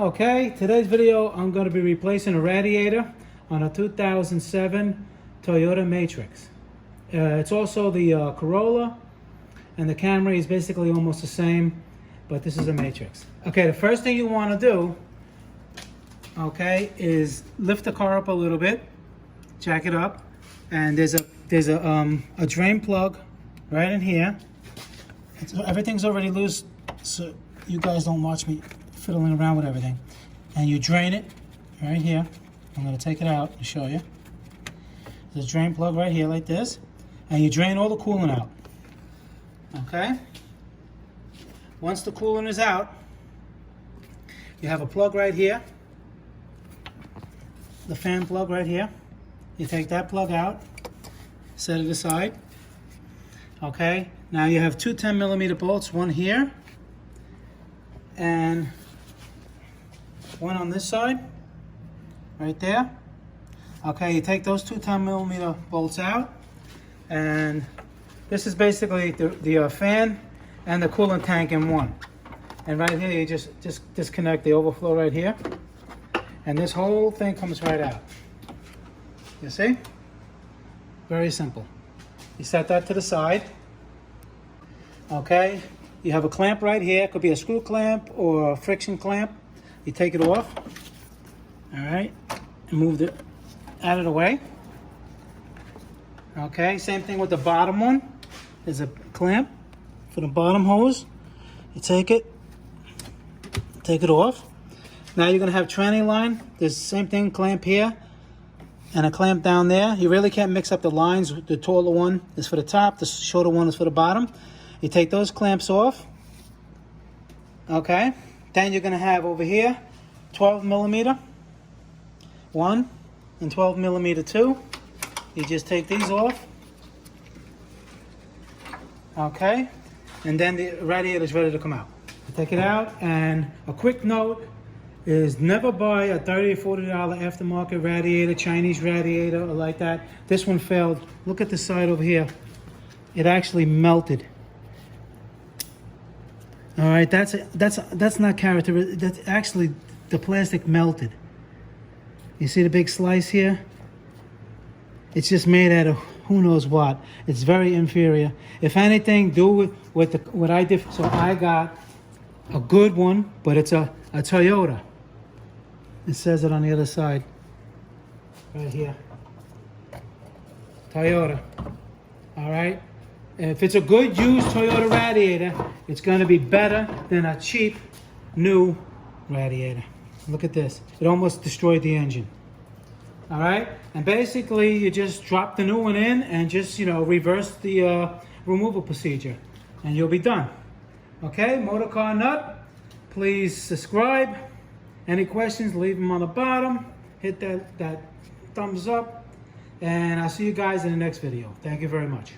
Okay, today's video I'm going to be replacing a radiator on a 2007 Toyota Matrix. It's also the Corolla, and the Camry is basically almost the same, but this is a Matrix. Okay, the first thing you want to do, okay, is lift the car up a little bit, jack it up, and there's a drain plug right in here. Everything's already loose, so you guys don't watch me fiddling around with everything. And you drain it right here. I'm going to take it out and show you. There's a drain plug right here like this, and you drain all the coolant out. Okay? Once the coolant is out, you have a plug right here, the fan plug right here. You take that plug out, set it aside. Okay? Now you have two 10mm bolts, one here and one on this side, right there. Okay, you take those two 10mm bolts out, and this is basically the fan and the coolant tank in one. And right here, you just disconnect the overflow right here, and this whole thing comes right out. You see? Very simple. You set that to the side. Okay, you have a clamp right here. It could be a screw clamp or a friction clamp. You take it off, all right, and move it out of the way. Okay, same thing with the bottom one. There's a clamp for the bottom hose. You take it off. Now you're gonna have tranny line. There's the same thing, clamp here and a clamp down there. You really can't mix up the lines. The taller one is for the top, the shorter one is for the bottom. You take those clamps off, okay? Then you're gonna have over here, 12mm, one, and 12mm two. You just take these off, okay? And then the radiator is ready to come out. You take it out, and a quick note is never buy a $30 or $40 aftermarket radiator, Chinese radiator, or like that. This one failed. Look at the side over here. It actually melted. All right, that's not character. That's actually the plastic melted. You see the big slice here? It's just made out of who knows what. It's very inferior. If anything, do with what I did. So I got a good one, but it's a Toyota. It says it on the other side, right here. Toyota. All right. If it's a good used Toyota radiator, it's going to be better than a cheap new radiator. Look at this. It almost destroyed the engine. All right? And basically, you just drop the new one in and just, reverse the removal procedure, and you'll be done. Okay? MotorCarNut, please subscribe. Any questions, leave them on the bottom. Hit that thumbs up. And I'll see you guys in the next video. Thank you very much.